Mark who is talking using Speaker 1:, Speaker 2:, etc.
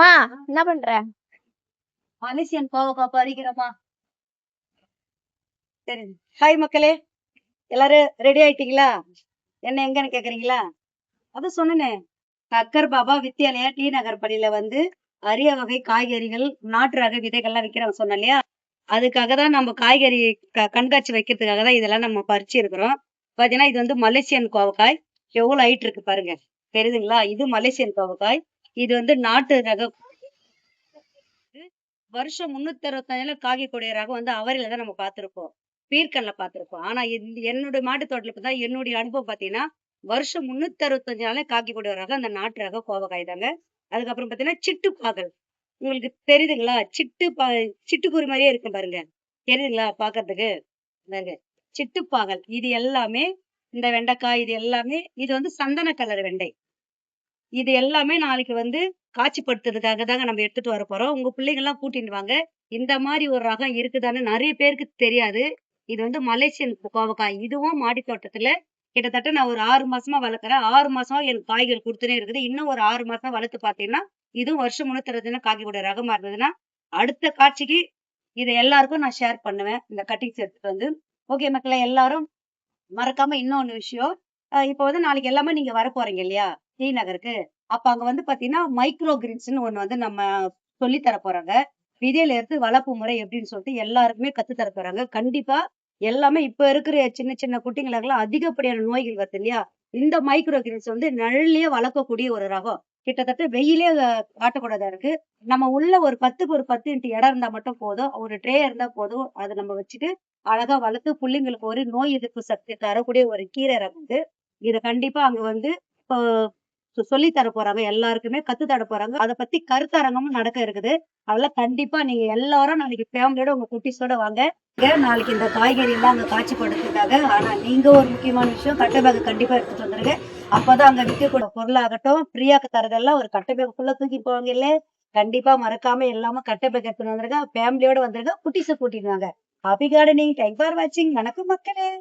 Speaker 1: மா என்ன பண்ற?
Speaker 2: மலேசியன் கோவக்கா பறிக்கிறோமா? சரி. ஹாய் மக்களே, எல்லாரும் ரெடி ஆயிட்டீங்களா? என்ன எங்கன்னு கேக்குறீங்களா? அது சொன்னேனே, அக்கர் பாபா வித்யாலயா டி நகர் பள்ளியில வந்து அரிய வகை காய்கறிகள், நாட்டு ரக விதைகள்லாம் விற்கிறாங்க சொன்னேன் இல்லையா? அதுக்காக தான் நம்ம காய்கறி கண்காட்சி வைக்கிறதுக்காக தான் இதெல்லாம் நம்ம பறிச்சு இருக்கிறோம். பாத்தீங்கன்னா இது வந்து மலேசியன் கோவக்காய். எவ்வளவு ஹைட் இருக்கு பாருங்க, தெரியுதுங்களா? இது மலேசியன் கோவக்காய். இது வந்து நாட்டு ரக. வருஷம் 365 காய்க்கக்கூடிய ரகம் வந்து அவரையில தான் நம்ம பார்த்திருப்போம். பீர்க்கன்ல பார்த்திருப்போம். ஆனா என்னுடைய மாட்டு தோட்டத்துல தான் என்னுடைய அனுபவம் பார்த்தீங்கன்னா, வருஷம் 365 நாளும் காய்க்கக்கூடிய ரகம் அந்த நாட்டு ரக கோவக்காய் தாங்க. அதுக்கப்புறம் பார்த்தீங்கன்னா, சிட்டுப்பாகல். உங்களுக்கு தெரியுதுங்களா? சிட்டுக்குருவி மாதிரியே இருக்கும் பாருங்க. தெரியுதுங்களா பார்க்கறதுக்கு? பாருங்க. சிட்டுப்பாகல். இது எல்லாமே இந்த வெண்டைக்காய் இது எல்லாமே இது வந்து சந்தன கலர் வெண்டை. இது எல்லாமே நாளைக்கு வந்து காட்சிப்படுத்துறதுக்காக தாங்க நம்ம எடுத்துட்டு வர போறோம். உங்க பிள்ளைங்க எல்லாம் கூட்டிட்டு வாங்க. இந்த மாதிரி ஒரு ரகம் இருக்குதான்னு நிறைய பேருக்கு தெரியாது. இது வந்து மலேசியன் கோவக்காய். இதுவும் மாடி தோட்டத்துல கிட்டத்தட்ட நான் ஒரு 6 மாசமா வளர்க்குறேன். 6 மாசமா எனக்கு காய்கள் கொடுத்துனே இருக்குது. இன்னும் ஒரு 6 மாசம் வளர்த்து பார்த்தீங்கன்னா, இதுவும் வருஷம் 360 காய்க்கக்கூடிய ரகமா இருந்ததுன்னா, அடுத்த காட்சிக்கு இதை எல்லாருக்கும் நான் ஷேர் பண்ணுவேன். இந்த கட்டிங்ஸ் எடுத்துட்டு வந்து. ஓகே மக்களே, எல்லாரும் மறக்காம இன்னொன்னு விஷயம். இப்போ வந்து நாளைக்கு எல்லாமே நீங்க வரப்போறீங்க இல்லையா? டி நகருக்கு. அப்ப அங்க வந்து பாத்தீங்கன்னா, மைக்ரோ கிரீன்ஸ்ன்னு ஒண்ணு வந்து நம்ம சொல்லி தர போறாங்க. விதையில இருந்து வளர்ப்பு முறை எப்படின்னு சொல்லிட்டு எல்லாருக்குமே கத்து தர போறாங்க. கண்டிப்பா எல்லாமே இப்ப இருக்கிற சின்ன சின்ன குட்டிங்களுக்கெல்லாம் அதிகப்படியான நோய்கள் வருது இல்லையா? இந்த மைக்ரோ கிரீன்ஸ் வந்து நிழல்லயே வளர்க்கக்கூடிய ஒரு ரகம். கிட்டத்தட்ட வெயிலே காட்டக்கூடாதா இருக்கு. நம்ம உள்ள ஒரு 10க்கு ஒரு 10 இன்ட் இடம் இருந்தா மட்டும் போதும். ஒரு ட்ரே இருந்தா போதும். அத நம்ம வச்சுட்டு அழகா வளர்த்து புள்ளைங்களுக்கு ஒரு நோய் எதிர்ப்பு சக்தி தரக்கூடிய ஒரு கீரை ரகம் இது. இத கண்டிப்பா அங்க வந்து இப்போ சொல்லி தர போறாங்க. எல்லாருக்குமே கத்து தர போறாங்க. அத பத்தி கருத்தரங்கமும் நடக்க இருக்குது. அதெல்லாம் கண்டிப்பா நீங்க எல்லாரும் நாளைக்கு ஃபேமிலியோட உங்க குட்டீஸோட வாங்க. நாளைக்கு இந்த காய்கறி எல்லாம் அங்க காட்சிப்படுத்துறதுக்காக. ஆனா நீங்க ஒரு முக்கியமான விஷயம், கட்டை பேக் கண்டிப்பா எடுத்துட்டு வந்துருங்க. அப்பதான் அங்க விற்கக்கூடிய பொருளாகட்டும், ஃப்ரீயாக்கு தரதெல்லாம் ஒரு கட்டை பேக் ஃபுல்லா தூக்கிட்டு போவாங்க இல்ல? கண்டிப்பா மறக்காம எல்லாமே கட்டை பேக் எடுத்துட்டு வந்துருங்க. ஃபேமிலியோட வந்துருங்க. குட்டீஸ கூட்டிட்டு வாங்க. Happy gardening. தேங்க்ஸ் ஃபார் வாட்சிங். வணக்கம் மக்களே.